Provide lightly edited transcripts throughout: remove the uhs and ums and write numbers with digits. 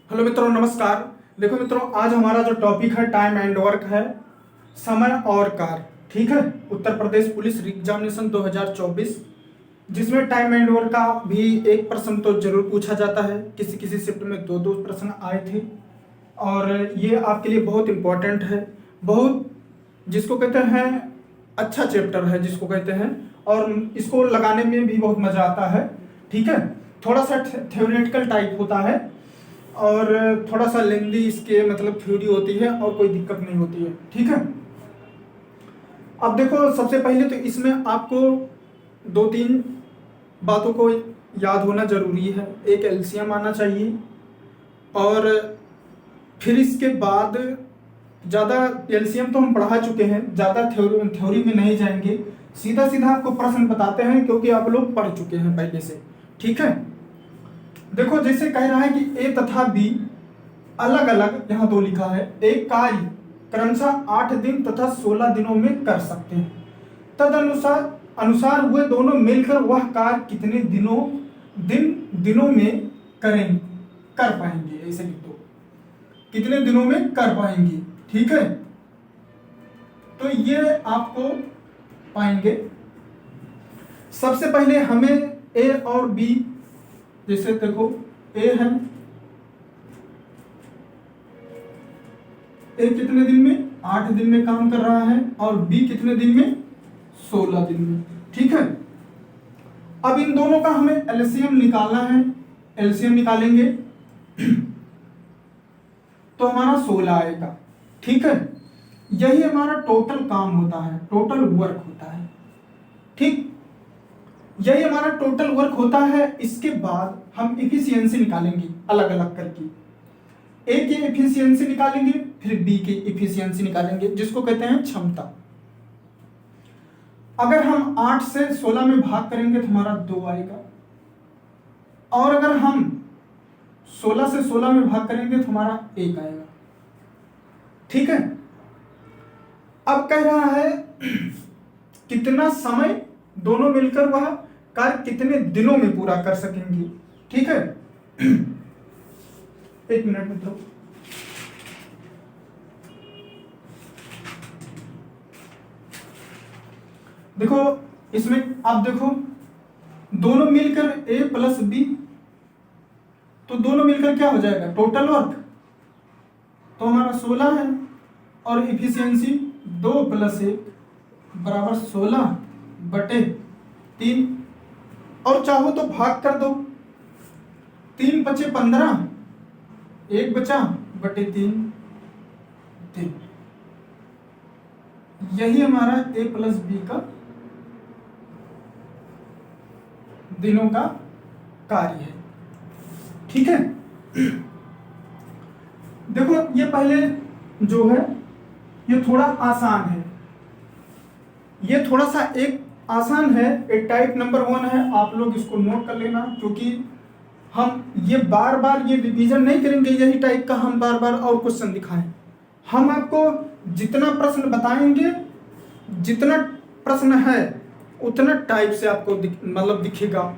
Hello मित्रों, नमस्कार। देखो मित्रों, आज हमारा जो टॉपिक है टाइम एंड वर्क है, समय और कार्य। ठीक है, उत्तर प्रदेश पुलिस एग्जामिनेशन 2024, जिसमें टाइम एंड वर्क का भी एक प्रश्न तो जरूर पूछा जाता है। किसी किसी शिफ्ट में दो दो प्रश्न आए थे और ये आपके लिए बहुत इम्पोर्टेंट है। बहुत, जिसको कहते हैं अच्छा चैप्टर है जिसको कहते हैं, और इसको लगाने में भी बहुत मजा आता है। ठीक है, थोड़ा सा थ्योरेटिकल टाइप होता है और थोड़ा सा लेंदी इसके मतलब थ्योरी होती है और कोई दिक्कत नहीं होती है। ठीक है, अब देखो, सबसे पहले तो इसमें आपको दो तीन बातों को याद होना जरूरी है। एक एलसीएम आना चाहिए, और फिर इसके बाद ज़्यादा एलसीएम तो हम पढ़ा चुके हैं, ज़्यादा थ्योरी में नहीं जाएंगे, सीधा सीधा आपको प्रश्न बताते हैं क्योंकि आप लोग पढ़ चुके हैं पहले से। ठीक है, देखो जैसे कह रहा है कि ए तथा बी अलग अलग, यहाँ दो लिखा है, एक कार्य क्रमशः 8 दिन तथा 16 दिनों में कर सकते हैं। तदनुसार अनुसार हुए दोनों मिलकर वह कार्य कितने दिनों में कर पाएंगे। ऐसे लिख दो, कितने दिनों में कर पाएंगे। ठीक है, तो ये आपको पाएंगे। सबसे पहले हमें ए और बी, जैसे देखो ए है, ए कितने दिन में, 8 दिन में काम कर रहा है, और बी कितने दिन में, 16 दिन में। ठीक है, अब इन दोनों का हमें एलसीएम निकालना है। एलसीएम निकालेंगे तो हमारा 16 आएगा। ठीक है, यही हमारा टोटल काम होता है, टोटल वर्क होता है। ठीक, यही हमारा टोटल वर्क होता है। इसके बाद हम इफिशियंसी निकालेंगे अलग अलग करके। ए की इफिशियंसी निकालेंगे, फिर बी की इफिशियंसी निकालेंगे, जिसको कहते हैं क्षमता। अगर हम 8 से 16 में भाग करेंगे तो हमारा 2 आएगा, और अगर हम 16 से 16 में भाग करेंगे तो हमारा 1 आएगा। ठीक है, अब कह रहा है कितना समय दोनों मिलकर वह कार्य कितने दिनों में पूरा कर सकेंगे। ठीक है, एक मिनट मित्रों, देखो इसमें आप देखो, दोनों मिलकर ए प्लस बी, तो दोनों मिलकर क्या हो जाएगा, टोटल वर्क तो हमारा 16 है, और इफिशियंसी 2 + 1 बराबर 16/3, और चाहो तो भाग कर दो, 3 × 5 = 15, 1 बचा बटे 3 दिन। यही हमारा ए प्लस बी का दिनों का कार्य है। ठीक है, देखो ये पहले जो है ये थोड़ा आसान है, ये थोड़ा सा एक आसान है, एक टाइप नंबर 1 है। आप लोग इसको नोट कर लेना, क्योंकि हम ये बार बार ये रिवीजन नहीं करेंगे यही टाइप का, हम बार बार और क्वेश्चन दिखाएं। हम आपको जितना प्रश्न बताएंगे, जितना प्रश्न है उतना टाइप से आपको मतलब दिखेगा।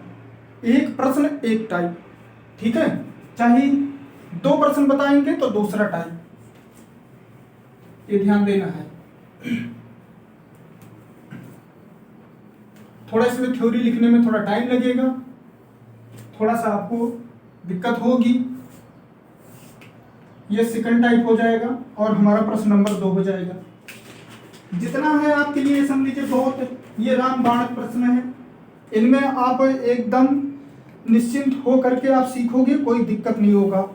एक प्रश्न एक टाइप। ठीक है, चाहे 2 प्रश्न बताएंगे तो दूसरा टाइप, ये ध्यान देना है। थोड़ा इसमें थ्योरी लिखने में थोड़ा टाइम लगेगा, थोड़ा सा आपको दिक्कत होगी। ये सेकंड टाइप हो जाएगा और हमारा प्रश्न नंबर 2 हो जाएगा। जितना है आपके लिए समझ लीजिए बहुत, ये रामबाण प्रश्न है, इनमें आप एकदम निश्चिंत हो करके आप सीखोगे, कोई दिक्कत नहीं होगा।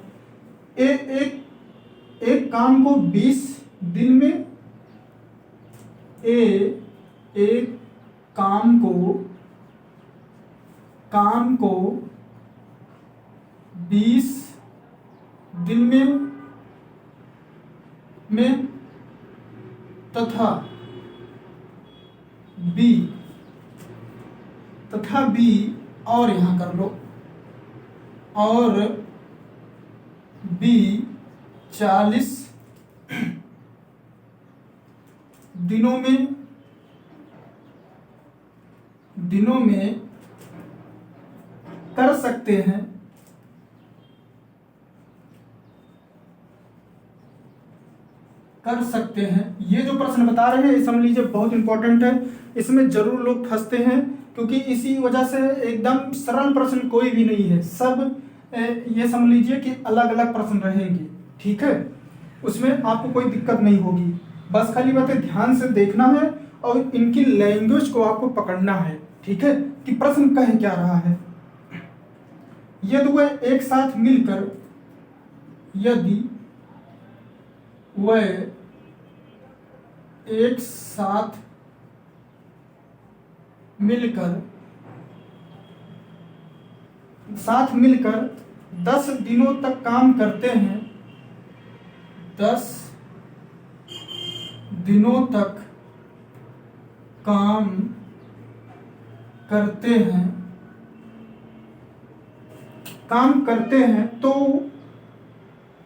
एक काम को 20 दिन में, एक काम को 20 दिन में तथा बी और यहां कर लो, और बी 40 दिनों में कर सकते हैं। कर सकते हैं। ये जो प्रश्न बता रहे हैं ये समझ लीजिए बहुत इंपॉर्टेंट है, इसमें जरूर लोग फंसते हैं, क्योंकि इसी वजह से एकदम सरल प्रश्न कोई भी नहीं है, सब ये समझ लीजिए कि अलग अलग प्रश्न रहेंगे, ठीक है। उसमें आपको कोई दिक्कत नहीं होगी, बस खाली बातें ध्यान से देखना है और इनकी लैंग्वेज को आपको पकड़ना है, ठीक है, कि प्रश्न कह क्या रहा है। यदि वह एक साथ मिलकर यदि वह एक साथ मिलकर 10 दिनों तक काम करते हैं, 10 दिनों तक काम करते हैं तो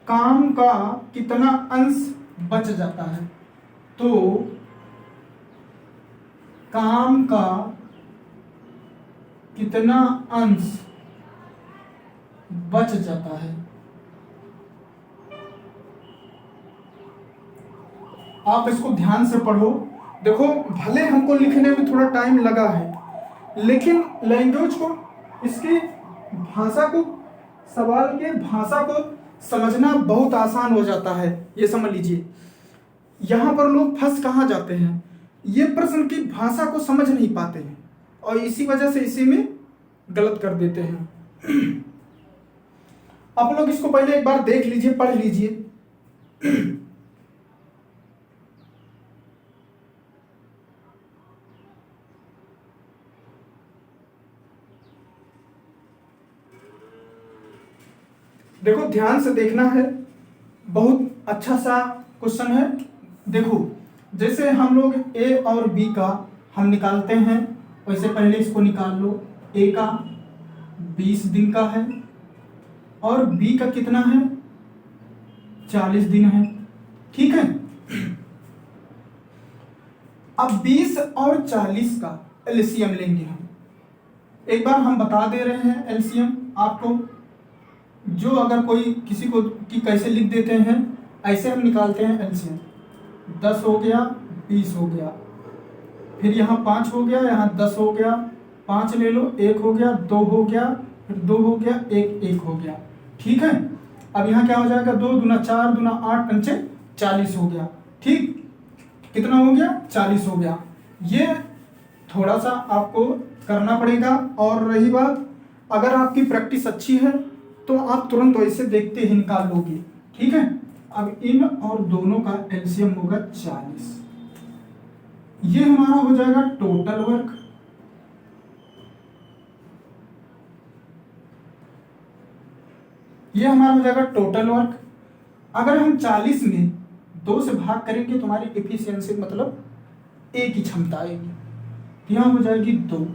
काम का कितना अंश बच जाता है, तो काम का कितना अंश बच जाता है। आप इसको ध्यान से पढ़ो। देखो भले हमको लिखने में थोड़ा टाइम लगा है, लेकिन लैंग्वेज को, इसकी भाषा को, सवाल के भाषा को समझना बहुत आसान हो जाता है। ये समझ लीजिए यहाँ पर लोग फंस कहाँ जाते हैं, ये प्रश्न की भाषा को समझ नहीं पाते हैं और इसी वजह से इसी में गलत कर देते हैं। आप लोग इसको पहले एक बार देख लीजिए, पढ़ लीजिए। देखो ध्यान से देखना है, बहुत अच्छा सा क्वेश्चन है। देखो जैसे हम लोग ए और बी का हम निकालते हैं, वैसे पहले इसको निकाल लो। ए का 20 दिन का है और बी का कितना है, 40 दिन है, ठीक है। अब 20 और 40 का एलसीएम लेंगे हम। एक बार हम बता दे रहे हैं एलसीएम आपको, जो अगर कोई किसी को कि कैसे लिख देते हैं, ऐसे हम निकालते हैं एलसीएम। 10 हो गया, 20 हो गया, फिर यहाँ 5 हो गया, यहाँ 10 हो गया, 5 ले लो, 1 हो गया, 2 हो गया, फिर 2 हो गया, 1 हो गया, ठीक है। अब यहाँ क्या हो जाएगा, 2 दूना 4 दूना 8 पंचे 40 हो गया, ठीक। कितना हो गया, 40 हो गया। ये थोड़ा सा आपको करना पड़ेगा। और रही बात, अगर आपकी प्रैक्टिस अच्छी है तो आप तुरंत वैसे देखते ही निकाल लोगे, ठीक है। अब इन और दोनों का एलसीएम होगा 40। ये हमारा हो जाएगा टोटल वर्क। ये हमारा हो जाएगा टोटल वर्क। अगर हम 40 में 2 से भाग करेंगे तो हमारी एफिशिएंसी मतलब ए की क्षमता आएगी, यहां हो जाएगी 2।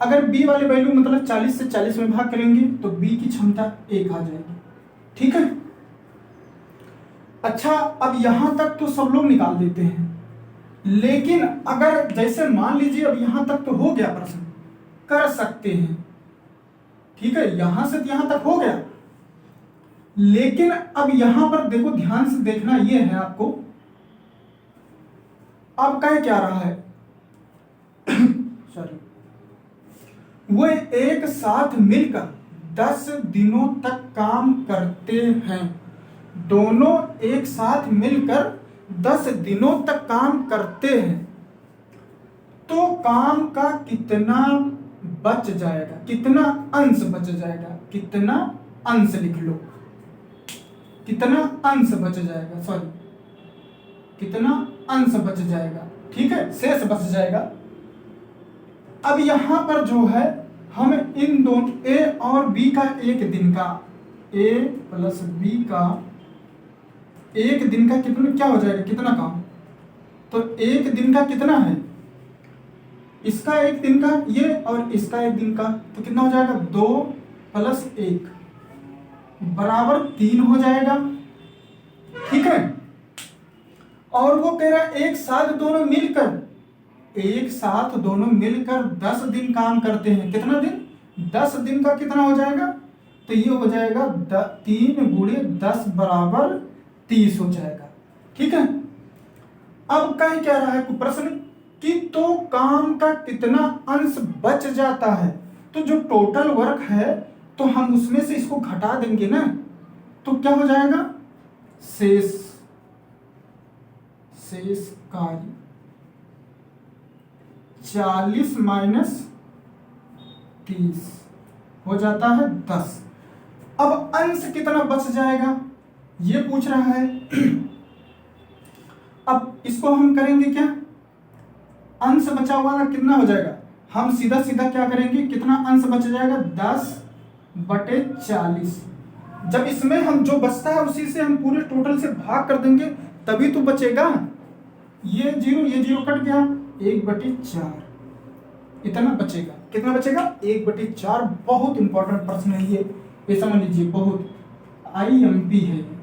अगर बी वाले वैल्यू मतलब 40 से 40 में भाग करेंगे तो बी की क्षमता 1 आ जाएगी, ठीक है। अच्छा, अब यहां तक तो सब लोग निकाल देते हैं, लेकिन अगर जैसे मान लीजिए अब यहां तक तो हो गया, प्रश्न कर सकते हैं, ठीक है, यहां से यहां तक हो गया। लेकिन अब यहां पर देखो, ध्यान से देखना, ये है आपको अब कह क्या रहा है सॉरी, वो एक साथ मिलकर 10 दिनों तक काम करते हैं। दोनों एक साथ मिलकर 10 दिनों तक काम करते हैं तो काम का कितना बच जाएगा, कितना अंश बच जाएगा, कितना अंश लिख लो, कितना अंश बच जाएगा, सॉरी कितना अंश बच जाएगा, ठीक है, शेष बच जाएगा। अब यहां पर जो है हम इन दोनों ए और बी का एक दिन का, ए प्लस बी का एक दिन का कितना क्या हो जाएगा, कितना काम, तो एक दिन का कितना है, इसका एक दिन का ये और इसका एक दिन का, तो कितना हो जाएगा, 2 + 1 बराबर 3 हो जाएगा, ठीक है। और वो कह रहा है एक साथ दोनों मिलकर, एक साथ दोनों मिलकर 10 दिन काम करते हैं। कितना दिन, 10 दिन का कितना हो जाएगा, तो ये हो जाएगा 3 × 10 = 30 हो जाएगा। ठीक है। अब कह क्या रहा है प्रश्न कि तो काम का कितना अंश बच जाता है, तो जो टोटल वर्क है तो हम उसमें से इसको घटा देंगे ना, तो क्या हो जाएगा शेष कार्य 40 माइनस 30 हो जाता है 10। अब अंश कितना बच जाएगा ये पूछ रहा है। अब इसको हम करेंगे क्या, अंश बचा हुआ कितना हो जाएगा, हम सीधा सीधा क्या करेंगे, कितना अंश बच जाएगा 10/40। जब इसमें हम जो बचता है उसी से हम पूरे टोटल से भाग कर देंगे तभी तो बचेगा। ये जीरो कट गया, 1/4 इतना बचेगा। कितना बचेगा 1/4। बहुत इंपॉर्टेंट प्रश्न है ये समझ लीजिए, बहुत IMP है,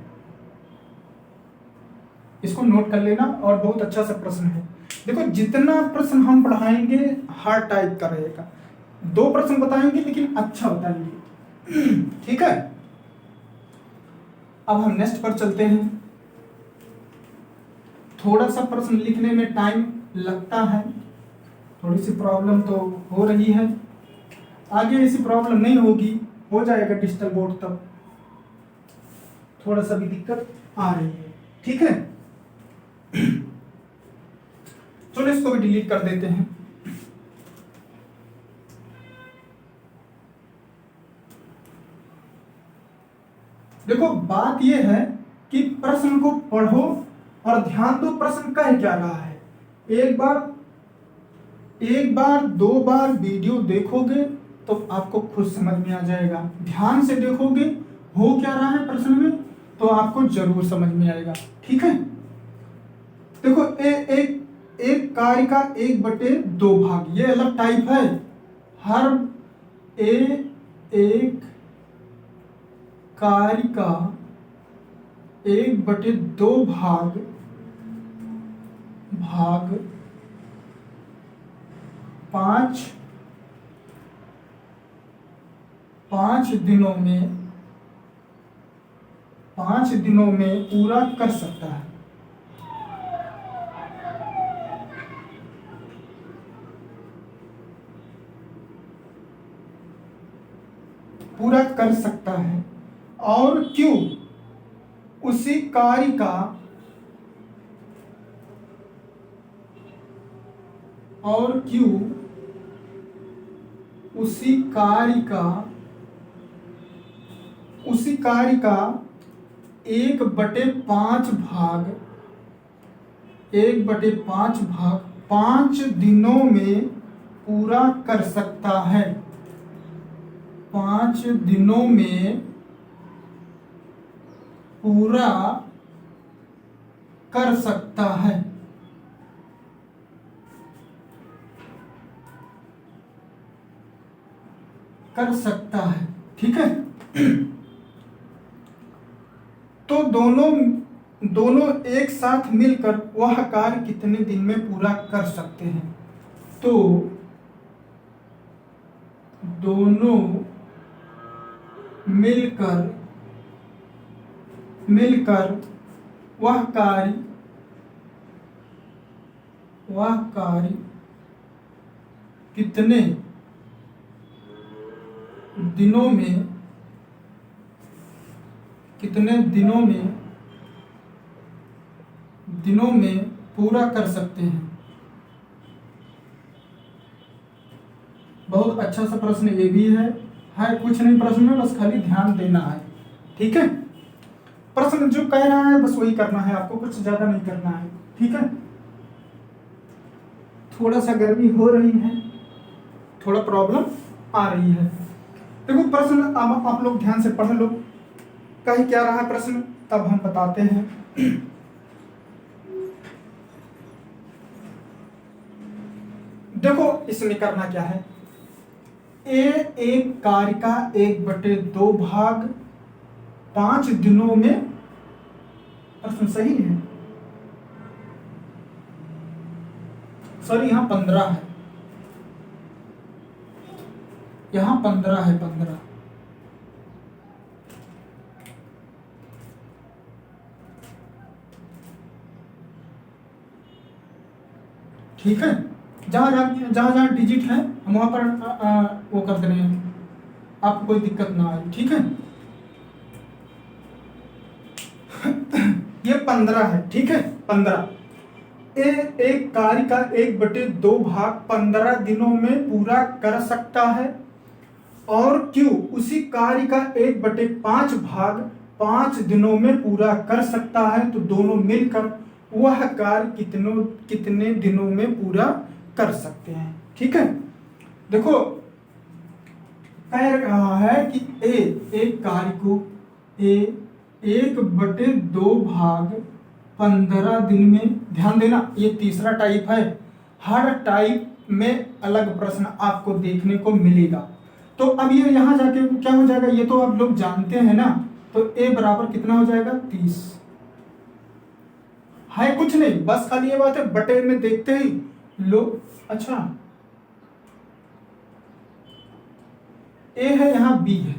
इसको नोट कर लेना और बहुत अच्छा सा प्रश्न है। देखो जितना प्रश्न हम पढ़ाएंगे हार्ड टाइप का रहेगा, 2 प्रश्न बताएंगे लेकिन अच्छा बताएंगे, ठीक है। अब हम नेक्स्ट पर चलते हैं। थोड़ा सा प्रश्न लिखने में टाइम लगता है, थोड़ी सी प्रॉब्लम तो हो रही है, आगे ऐसी प्रॉब्लम नहीं होगी, हो जाएगा डिजिटल बोर्ड तब, थोड़ा सा भी दिक्कत आ रही है, ठीक है। चलो इसको भी डिलीट कर देते हैं। देखो बात यह है कि प्रश्न को पढ़ो और ध्यान दो प्रश्न कह क्या रहा है। एक बार 2 बार वीडियो देखोगे तो आपको खुद समझ में आ जाएगा, ध्यान से देखोगे हो क्या रहा है प्रश्न में तो आपको जरूर समझ में आएगा, ठीक है। देखो एक कार्य का 1/2 भाग, ये अलग टाइप है। हर एक कार्य का 1/2 भाग 5 दिनों में पूरा कर सकता है। पूरा कर सकता है और क्यों उसी कार्य का उसी कार्य का 1/5 भाग 5 दिनों में पूरा कर सकता है। 5 दिनों में पूरा कर सकता है। ठीक है। तो दोनों एक साथ मिलकर वह कार्य कितने दिन में पूरा कर सकते हैं, तो दोनों मिलकर वह कार्य कितने दिनों में पूरा कर सकते हैं। बहुत अच्छा सा प्रश्न ये भी है कुछ नहीं प्रश्न में, बस खाली ध्यान देना है, ठीक है। प्रश्न जो कह रहा है बस वही करना है आपको, कुछ ज्यादा नहीं करना है, ठीक है। थोड़ा सा गर्मी हो रही है, थोड़ा प्रॉब्लम आ रही है। देखो प्रश्न अब आप लोग ध्यान से पढ़ लो, कहीं क्या रहा है प्रश्न, तब हम बताते हैं। देखो इसमें करना क्या है, एक कार्य का 1/2 भाग 5 दिनों में, प्रश्न सही है, सॉरी यहाँ 15 है, यहाँ 15 है, 15। ठीक है, जहाँ जहाँ डिजिट है हम वहाँ पर वो कर दे रहे हैं, आपको कोई दिक्कत ना आए। ठीक है, ये 15 है। ठीक है, 15 एक कार्य का 1/2 भाग 15 दिनों में पूरा कर सकता है, और क्यों उसी कार्य का 1/5 भाग 5 दिनों में पूरा कर सकता है, तो दोनों मिलकर वह कार्य कितने दिनों में पूरा कर सकते हैं। ठीक है, देखो कह रहा है कि एक कार्य को 1/2 भाग 15 दिन में, ध्यान देना ये तीसरा टाइप है, हर टाइप में अलग प्रश्न आपको देखने को मिलेगा। तो अब ये यहाँ जाके क्या हो जाएगा, ये तो आप लोग जानते हैं ना, तो a बराबर कितना हो जाएगा 30 है, कुछ नहीं, बस खाली ये बात है बटे में देखते ही लोग, अच्छा a है यहाँ b है,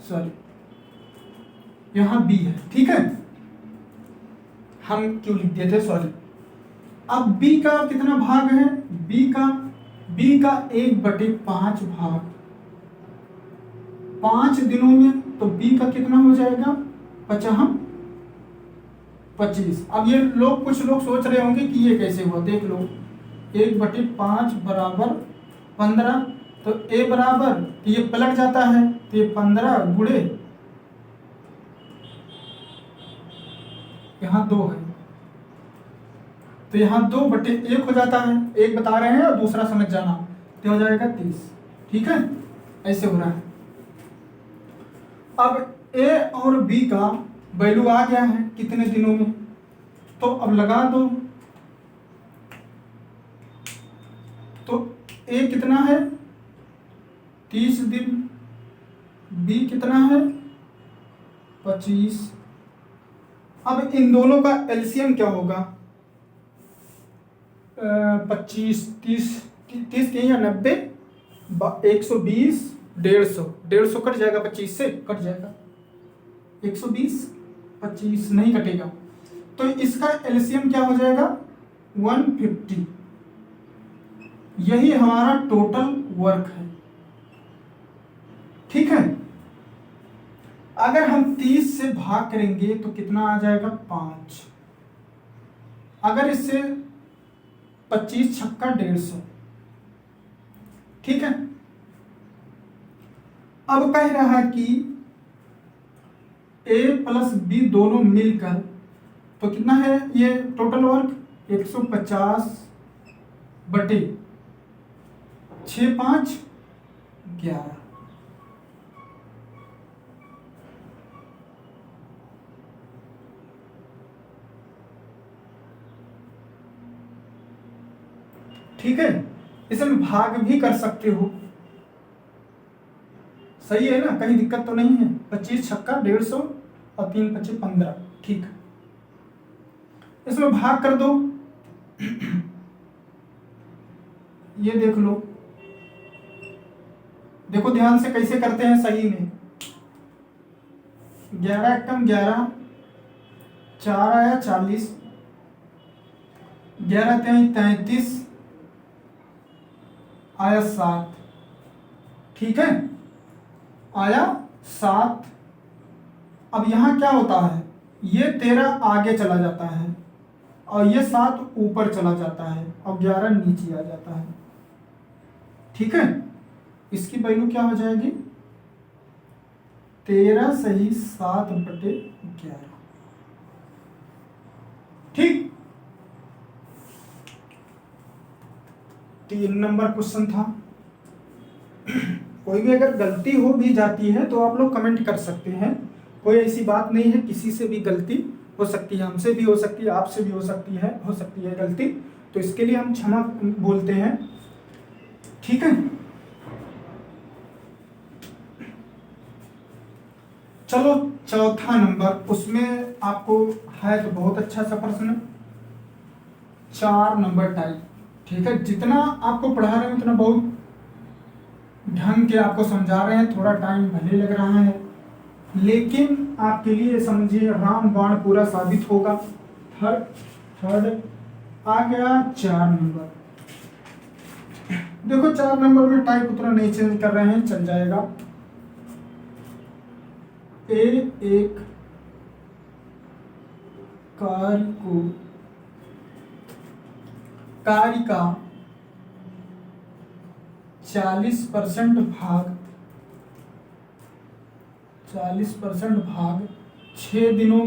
सॉरी यहाँ b है। ठीक है, हम क्यों लिख दिए थे, सॉरी। अब b का कितना भाग है, b का 1/5 भाग 5 दिनों में, तो b का कितना हो जाएगा 25। अब ये लोग कुछ लोग सोच रहे होंगे कि ये कैसे हुआ, देख लो 1/5 बराबर 15, तो a बराबर, तो ये पलट जाता है, तो ये 15 गुणे यहाँ 2 है, तो यहाँ 2/1 हो जाता है, एक बता रहे हैं और दूसरा समझ जाना, तो हो जाएगा 30। ठीक है, ऐसे हो रहा है। अब a और b का वैल्यू आ गया है कितने दिनों में, तो अब लगा दो, तो a कितना है 30 दिन, b कितना है 25। अब इन दोनों का एलसीएम क्या होगा, 25 30 के या 90 120 150 कट जाएगा, 25 से कट जाएगा 120, 25 नहीं कटेगा, तो इसका एलसीएम क्या हो जाएगा 150। यही हमारा टोटल वर्क है। ठीक है, अगर हम 30 से भाग करेंगे तो कितना आ जाएगा 5, अगर इससे 25 छक्का 150। ठीक है, अब कह रहा है कि a प्लस b दोनों मिलकर, तो कितना है ये टोटल वर्क 150 बटे 6 5 11। ठीक है, इसमें भाग भी कर सकते हो, सही है ना, कहीं दिक्कत तो नहीं है। 25 छक्का 150 और 3 25 15। ठीक है, इसमें भाग कर दो, ये देख लो, देखो ध्यान से कैसे करते हैं सही में। 11 एकम 11, 4 आया 40, 11 3 33 आया 7। ठीक है, आया 7। अब यहाँ क्या होता है, ये 13 आगे चला जाता है और ये 7 ऊपर चला जाता है और 11 नीचे आ जाता है। ठीक है, इसकी वैल्यू क्या हो जाएगी 13 सही 7 बटे 11। ठीक, 3 नंबर क्वेश्चन था। कोई भी अगर गलती हो भी जाती है तो आप लोग कमेंट कर सकते हैं, कोई ऐसी बात नहीं है, किसी से भी गलती हो सकती है, हमसे भी हो सकती है, आपसे भी हो सकती है गलती, तो इसके लिए हम क्षमा बोलते हैं। ठीक है, चलो चौथा नंबर, उसमें आपको है तो बहुत अच्छा सा प्रश्न, 4 नंबर टाइप। ठीक है, जितना आपको पढ़ा रहे हैं उतना बहुत ढंग के आपको समझा रहे हैं, थोड़ा टाइम भले लग रहा है लेकिन आपके लिए समझिए रामबाण पूरा साबित होगा। थर्ड आ गया 4 नंबर। देखो 4 नंबर में टाइप उतना नहीं चेंज कर रहे हैं, चल जाएगा। एक कार्य का 40% भाग 6 दिनों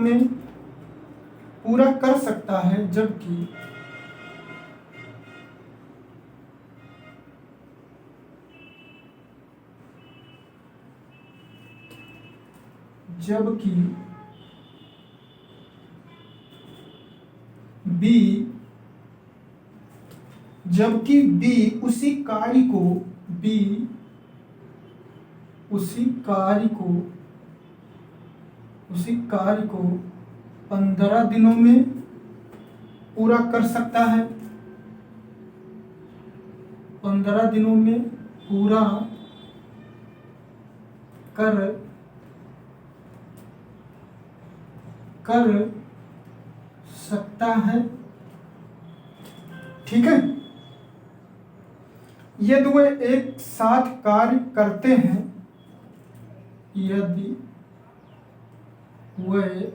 में पूरा कर सकता है, जबकि बी उसी कार्य को 15 दिनों में पूरा कर सकता है, 15 दिनों में पूरा कर सकता है। ठीक है, यदि वे एक साथ कार्य करते हैं, यदि वे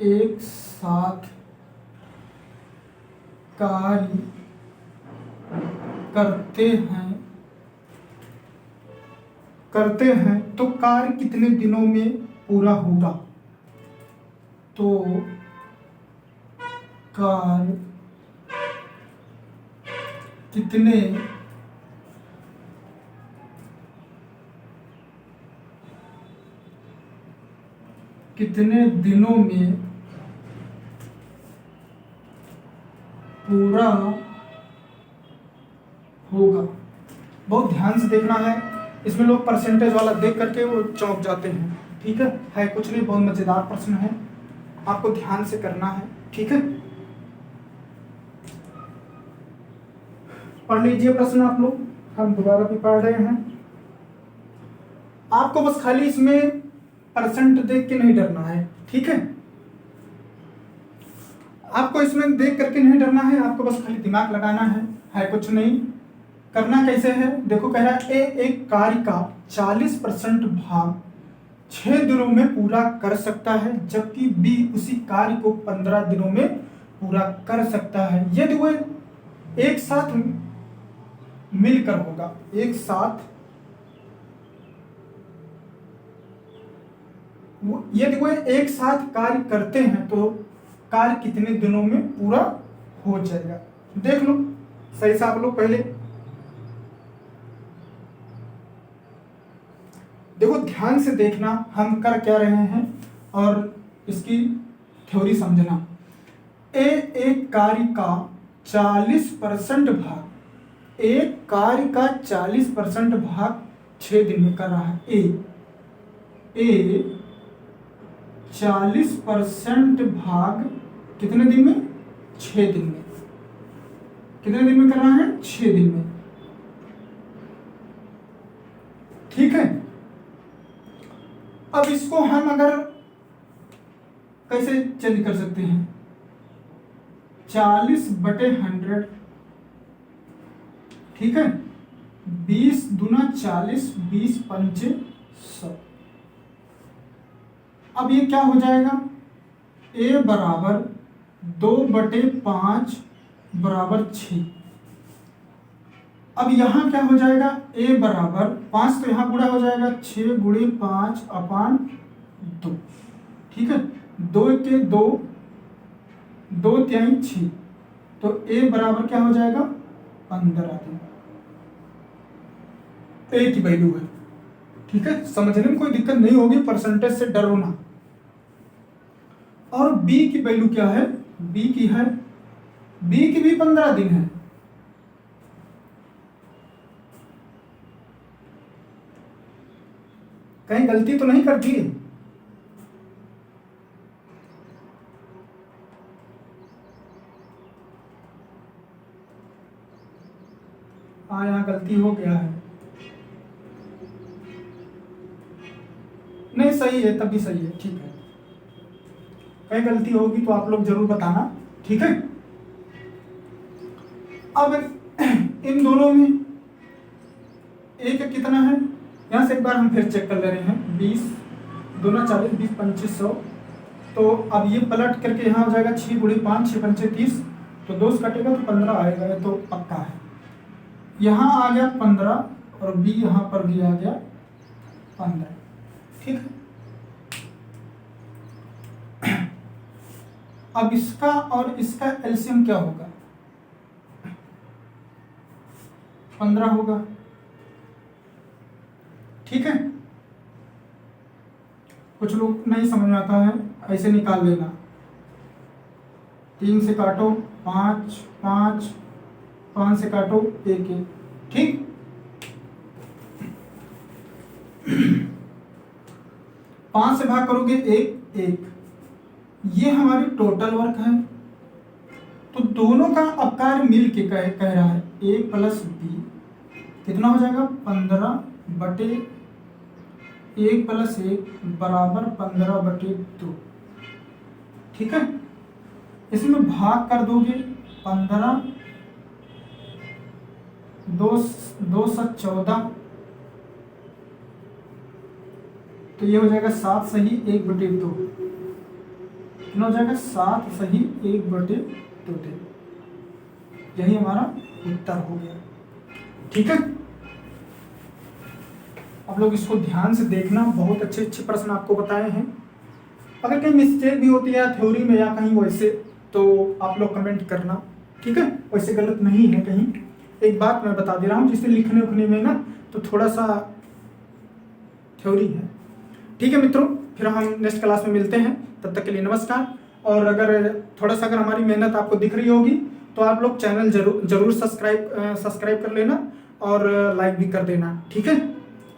एक साथ कार्य करते हैं तो कार्य कितने दिनों में पूरा होगा? तो कार्य कितने दिनों में पूरा होगा? बहुत ध्यान से देखना है, इसमें लोग परसेंटेज वाला देख करके वो चौंक जाते हैं। ठीक है कुछ नहीं, बहुत मजेदार प्रश्न है, आपको ध्यान से करना है। ठीक है, पढ़ लीजिए प्रश्न आप लोग, हम दोबारा भी पढ़ रहे हैं। आपको बस खाली इसमें परसेंट देख के नहीं डरना है। ठीक है, आपको इसमें देख करके नहीं डरना है, आपको बस खाली दिमाग लगाना है कुछ नहीं। करना कैसे है, देखो कह रहा है एक कार्य का 40% भाग 6 दिनों में पूरा कर सकता है, जबकि बी उसी कार्य को 15 दिनों में पूरा कर सकता है, यदि वो एक साथ मिलकर होगा। यदि वो एक साथ कार्य करते हैं तो कार्य कितने दिनों में पूरा हो जाएगा? देख लो सही से आप लोग, पहले देखो ध्यान से देखना हम कर क्या रहे हैं और इसकी थ्योरी समझना। एक कार्य का 40% भाग, एक कार्य का 40% भाग 6 दिन में कर रहा है। ए 40% भाग कितने दिन में? 6 दिन में। कितने दिन में कर रहा है? 6 दिन में। ठीक है, अब इसको हम अगर कैसे चेंज कर सकते हैं? 40/100, ठीक है, 20 दूना 40, 20 पंचे 100। अब ये क्या हो जाएगा? a बराबर 2/5 बराबर 6। अब यहां क्या हो जाएगा? a बराबर 5 तो यहां गुणा हो जाएगा, 6 गुणे 5/2। ठीक है, 2 के 2, 2 तिहाई 6, तो a बराबर क्या हो जाएगा? 15 दिन। a की वैल्यू है। ठीक है, समझने में कोई दिक्कत नहीं होगी, परसेंटेज से डरो ना। और b की वैल्यू क्या है? b की भी 15 दिन है। कहीं गलती तो नहीं कर दी? हाँ, यहाँ गलती हो गया है। नहीं, सही है, तभी सही है। ठीक है, कहीं गलती होगी तो आप लोग जरूर बताना, ठीक है। अब इन दोनों में एक कितना है, यहाँ से एक बार हम फिर चेक कर ले रहे हैं। 20 दूना 40, 20 25 100। तो अब ये पलट करके यहाँ हो जाएगा 6 गुणे 5, 6 पंचे 30, तो 2 से कटेगा तो 15 आएगा, ये तो पक्का है। यहाँ आ गया 15 और बी यहाँ पर भी आ गया 15, ठीक है। अब इसका और इसका एलसीएम क्या होगा, 15 होगा, ठीक है। कुछ लोग नहीं समझ में आता है, ऐसे निकाल लेना। 3 से काटो 5, 5, 5 से काटो 1, 1, ठीक। पांच से भाग करोगे 1, 1, ये हमारी टोटल वर्क है। तो दोनों का अपकार मिल के कह रहा है a प्लस बी कितना हो जाएगा, 15 बटे 1 प्लस 1 बराबर 15 बटे 2, ठीक है। इसमें भाग कर दोगे 15, 2 से 14, तो ये हो जाएगा 7 सही 1 बटे 2, कितना हो जाएगा 7 सही 1 बटे 2, यही हमारा उत्तर हो गया, ठीक है। आप लोग इसको ध्यान से देखना, बहुत अच्छे अच्छे प्रश्न आपको बताए हैं। अगर कहीं मिस्टेक भी होती है थ्योरी में या कहीं वैसे, तो आप लोग कमेंट करना, ठीक है। वैसे गलत नहीं है कहीं। एक बात मैं बता दे रहा हूँ, जिससे लिखने उखने में ना तो थोड़ा सा थ्योरी है, ठीक है मित्रों। फिर हम नेक्स्ट क्लास में मिलते हैं, तब तक के लिए नमस्कार। और अगर थोड़ा सा अगर हमारी मेहनत आपको दिख रही होगी तो आप लोग चैनल जरूर सब्सक्राइब कर लेना और लाइक भी कर देना, ठीक है।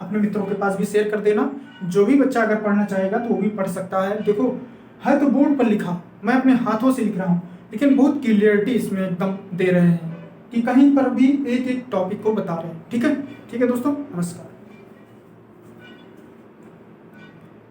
अपने मित्रों के पास भी शेयर कर देना। जो भी बच्चा अगर पढ़ना चाहेगा तो वो भी पढ़ सकता है। देखो है तो बोर्ड पर लिखा, मैं अपने हाथों से लिख रहा हूँ, लेकिन बहुत क्लियरिटी इसमें एकदम दे रहे हैं कि कहीं पर भी एक एक टॉपिक को बता रहे हैं, ठीक है। ठीक है दोस्तों, नमस्कार।